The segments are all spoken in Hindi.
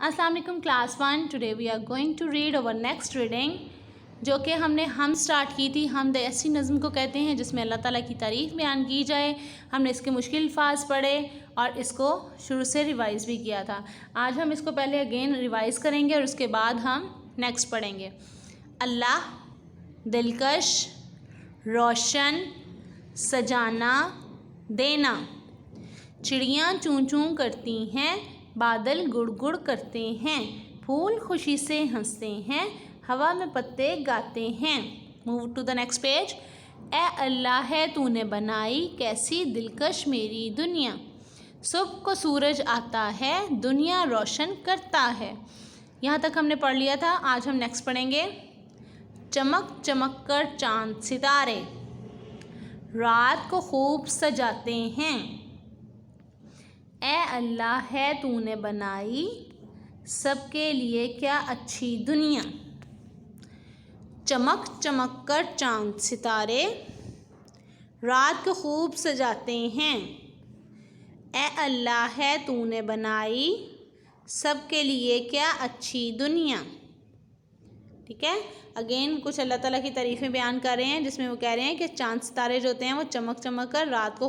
अस्सलाम वालेकुम class 1। Today we are going to read our next reading, जो कि हमने स्टार्ट की थी। हमद ऐसी नज़म को कहते हैं जिसमें अल्लाह ताला की तारीफ़ बयान की जाए। हमने इसके मुश्किल अल्फाज पढ़े और इसको शुरू से रिवाइज़ भी किया था। आज हम इसको पहले अगेन रिवाइज़ करेंगे और उसके बाद हम नेक्स्ट पढ़ेंगे। अल्लाह, दिलकश, रोशन, सजाना, देना। चिड़ियाँ चूँ चूँ करती हैं, बादल गुड़ गुड़ करते हैं, फूल खुशी से हंसते हैं, हवा में पत्ते गाते हैं। Move to the next page. ए अल्लाह है तूने बनाई कैसी दिलकश मेरी दुनिया। सुबह को सूरज आता है, दुनिया रोशन करता है। यहाँ तक हमने पढ़ लिया था। आज हम नेक्स्ट पढ़ेंगे। चमक चमक कर चांद सितारे रात को खूब सजाते हैं। ए अल्लाह है तूने बनाई सबके लिए क्या अच्छी दुनिया। चमक चमक कर चांद सितारे रात को खूब सजाते हैं। ए अल्लाह है तूने बनाई सबके लिए क्या अच्छी दुनिया। ठीक है, अगेन कुछ अल्लाह ताला की तारीफ़ें बयान कर रहे हैं, जिसमें वो कह रहे हैं कि चांद सितारे जो होते हैं वो चमक चमक कर रात को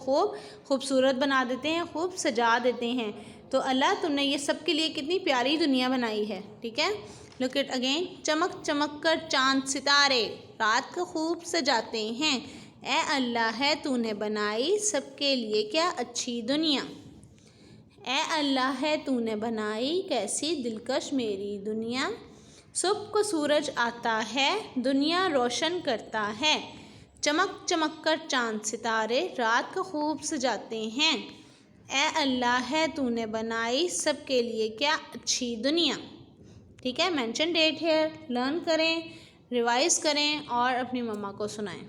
खूबसूरत बना देते हैं, खूब सजा देते हैं। तो अल्लाह तुमने ये सब के लिए कितनी प्यारी दुनिया बनाई है। ठीक है, लुक इट अगेन। चमक चमक कर चांद सितारे रात को खूब सजाते हैं। ए अल्लाह है तूने बनाई सबके लिए क्या अच्छी दुनिया। ए अल्लाह है तूने बनाई कैसी दिलकश मेरी दुनिया। सुबह को सूरज आता है, दुनिया रोशन करता है। चमक चमक कर चांद सितारे रात को खूब सजाते हैं। ए अल्लाह है तूने बनाई सबके लिए क्या अच्छी दुनिया। ठीक है, मेंशन डेट है, लर्न करें, रिवाइज़ करें और अपनी मम्मा को सुनाएं।